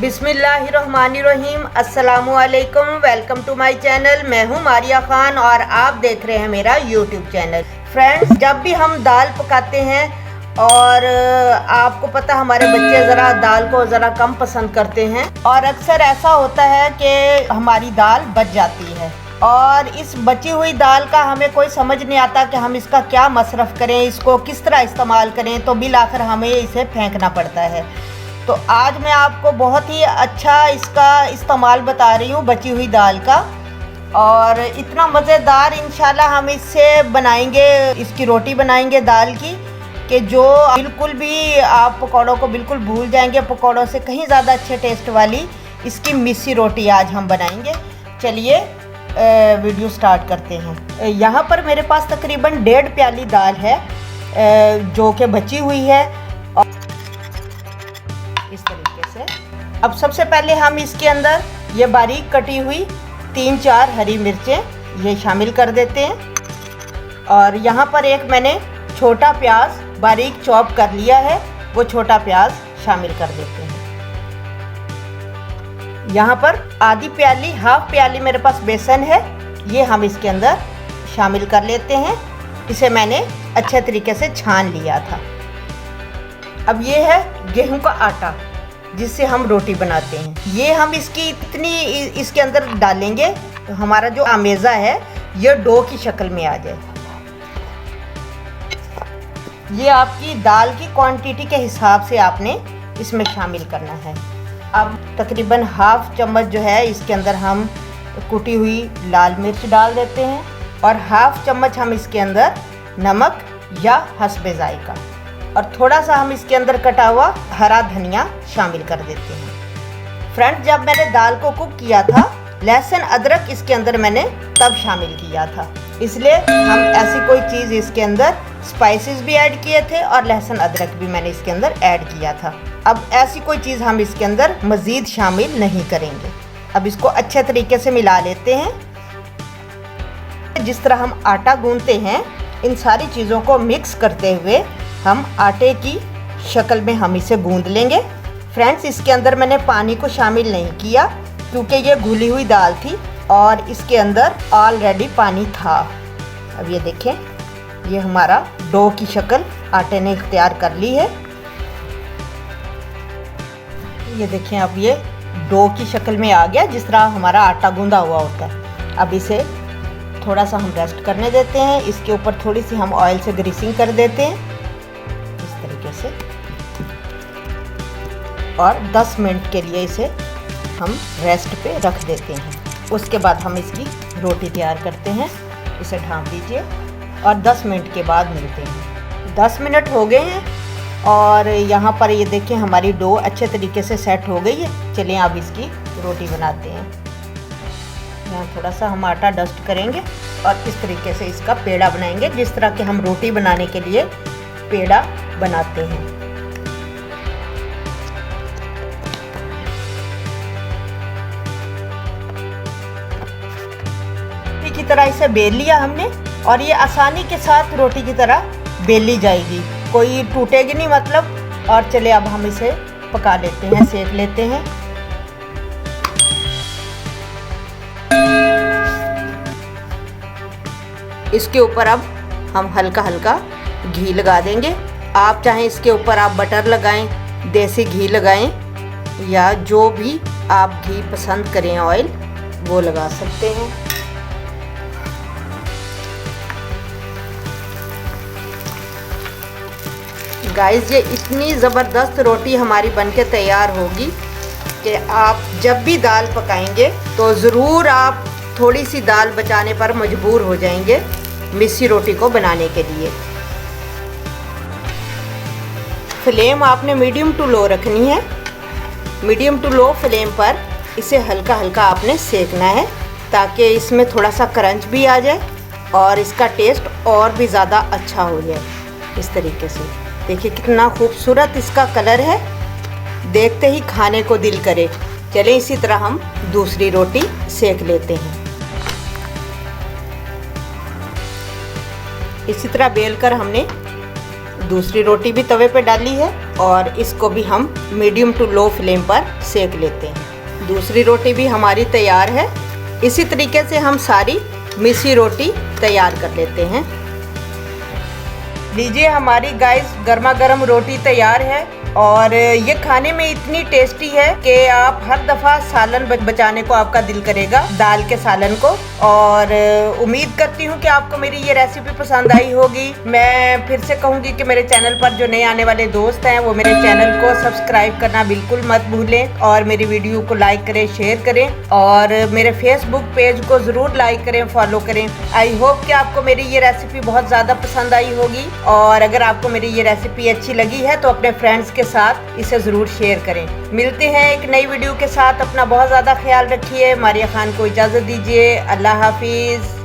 बिस्मिल्लाहिर्रहमानिर्रहीम। अस्सलामुअलैकुम। Welcome to my channel. मैं हूं मारिया खान और आप देख रहे हैं मेरा यूट्यूब चैनल। फ्रेंड्स, जब भी हम दाल पकाते हैं और आपको पता हमारे बच्चे ज़रा दाल को ज़रा कम पसंद करते हैं और अक्सर ऐसा होता है कि हमारी दाल बच जाती है और इस बची हुई दाल का हमें कोई समझ नहीं आता कि हम इसका क्या मसरफ़ करें, इसको किस तरह इस्तेमाल करें, तो बिल आखिर हमें इसे फेंकना पड़ता है। तो आज मैं आपको बहुत ही अच्छा इसका इस्तेमाल बता रही हूँ बची हुई दाल का, और इतना मज़ेदार इंशाल्लाह हम इससे बनाएंगे, इसकी रोटी बनाएंगे दाल की, कि जो बिल्कुल भी आप पकौड़ों को बिल्कुल भूल जाएंगे। पकौड़ों से कहीं ज़्यादा अच्छे टेस्ट वाली इसकी मिस्सी रोटी आज हम बनाएंगे। चलिए वीडियो स्टार्ट करते हैं। यहाँ पर मेरे पास तकरीबन 1.5 प्याली दाल है जो कि बची हुई है। और इस तरीके से अब सबसे पहले हम इसके अंदर ये बारीक कटी हुई 3-4 हरी मिर्चें ये शामिल कर देते हैं। और यहाँ पर एक मैंने छोटा प्याज बारीक चॉप कर लिया है, वो छोटा प्याज शामिल कर देते हैं। यहाँ पर आधी प्याली, हाफ प्याली मेरे पास बेसन है, ये हम इसके अंदर शामिल कर लेते हैं। इसे मैंने अच्छे तरीके से छान लिया था। अब ये है गेहूं का आटा जिससे हम रोटी बनाते हैं। ये हम इसकी इतनी इसके अंदर डालेंगे तो हमारा जो आमेज़ा है ये डो की शक्ल में आ जाए। ये आपकी दाल की क्वांटिटी के हिसाब से आपने इसमें शामिल करना है। अब तकरीबन हाफ चम्मच जो है इसके अंदर हम कुटी हुई लाल मिर्च डाल देते हैं और हाफ चम्मच हम इसके अंदर नमक या हस्बे जायका, और थोड़ा सा हम इसके अंदर कटा हुआ हरा धनिया शामिल कर देते हैं। फ्रेंड्स, जब मैंने दाल को कुक किया था लहसुन अदरक इसके अंदर मैंने तब शामिल किया था, इसलिए हम ऐसी कोई चीज़ इसके अंदर स्पाइसेस भी ऐड किए थे और लहसुन अदरक भी मैंने इसके अंदर ऐड किया था। अब ऐसी कोई चीज़ हम इसके अंदर मज़ीद शामिल नहीं करेंगे। अब इसको अच्छे तरीके से मिला लेते हैं। जिस तरह हम आटा गूंथते हैं इन सारी चीज़ों को मिक्स करते हुए हम आटे की शक्ल में हम इसे गूंद लेंगे। फ्रेंड्स, इसके अंदर मैंने पानी को शामिल नहीं किया क्योंकि ये घुली हुई दाल थी और इसके अंदर ऑलरेडी पानी था। अब ये देखें, ये हमारा डो की शक्ल आटे ने इख्तियार कर ली है। ये देखें, अब ये डो की शक्ल में आ गया जिस तरह हमारा आटा गूंदा हुआ होता है। अब इसे थोड़ा सा हम रेस्ट करने देते हैं। इसके ऊपर थोड़ी सी हम ऑयल से ग्रीसिंग कर देते हैं इस तरीके से, और 10 मिनट के लिए इसे हम रेस्ट पे रख देते हैं। उसके बाद हम इसकी रोटी तैयार करते हैं। इसे ढाँप दीजिए और 10 मिनट के बाद मिलते हैं। 10 मिनट हो गए हैं और यहाँ पर ये देखें हमारी डो अच्छे तरीके से सेट हो गई है। चलिए अब इसकी रोटी बनाते हैं। यहाँ थोड़ा सा हम आटा डस्ट करेंगे और इस तरीके से इसका पेड़ा बनाएंगे जिस तरह के हम रोटी बनाने के लिए पेड़ा बनाते हैं। रोटी की तरह इसे बेल लिया हमने और ये आसानी के साथ रोटी की तरह बेली जाएगी, कोई टूटेगी नहीं मतलब। और चले अब हम इसे पका लेते हैं, सेक लेते हैं। इसके ऊपर अब हम हल्का हल्का घी लगा देंगे। आप चाहें इसके ऊपर आप बटर लगाएं, देसी घी लगाएं, या जो भी आप घी पसंद करें ऑयल वो लगा सकते हैं। गाइस, ये इतनी ज़बरदस्त रोटी हमारी बनके तैयार होगी कि आप जब भी दाल पकाएंगे तो ज़रूर आप थोड़ी सी दाल बचाने पर मजबूर हो जाएंगे मिस्सी रोटी को बनाने के लिए। फ्लेम आपने मीडियम टू लो रखनी है। मीडियम टू लो फ्लेम पर इसे हल्का हल्का आपने सेकना है ताकि इसमें थोड़ा सा क्रंच भी आ जाए और इसका टेस्ट और भी ज़्यादा अच्छा हो जाए। इस तरीके से देखिए कितना खूबसूरत इसका कलर है, देखते ही खाने को दिल करे। चलें इसी तरह हम दूसरी रोटी सेक लेते हैं। इसी तरह बेलकर हमने दूसरी रोटी भी तवे पे डाली है और इसको भी हम मीडियम टू लो फ्लेम पर सेक लेते हैं। दूसरी रोटी भी हमारी तैयार है। इसी तरीके से हम सारी मिसी रोटी तैयार कर लेते हैं। लीजिए हमारी गाइस गर्मा गर्म रोटी तैयार है और ये खाने में इतनी टेस्टी है कि आप हर दफ़ा सालन बचाने को आपका दिल करेगा, दाल के सालन को। और उम्मीद करती हूँ कि आपको मेरी ये रेसिपी पसंद आई होगी। मैं फिर से कहूँगी कि मेरे चैनल पर जो नए आने वाले दोस्त हैं वो मेरे चैनल को सब्सक्राइब करना बिल्कुल मत भूलें और मेरी वीडियो को लाइक करें, शेयर करें और मेरे फेसबुक पेज को ज़रूर लाइक करें, फॉलो करें। आई होप कि आपको मेरी ये रेसिपी बहुत ज़्यादा पसंद आई होगी और अगर आपको मेरी ये रेसिपी अच्छी लगी है तो अपने फ्रेंड्स के साथ इसे ज़रूर शेयर करें। मिलते हैं एक नई वीडियो के साथ। अपना बहुत ज़्यादा ख्याल रखिए। मारिया खान को इजाज़त दीजिए। अल्लाह हाफिज़।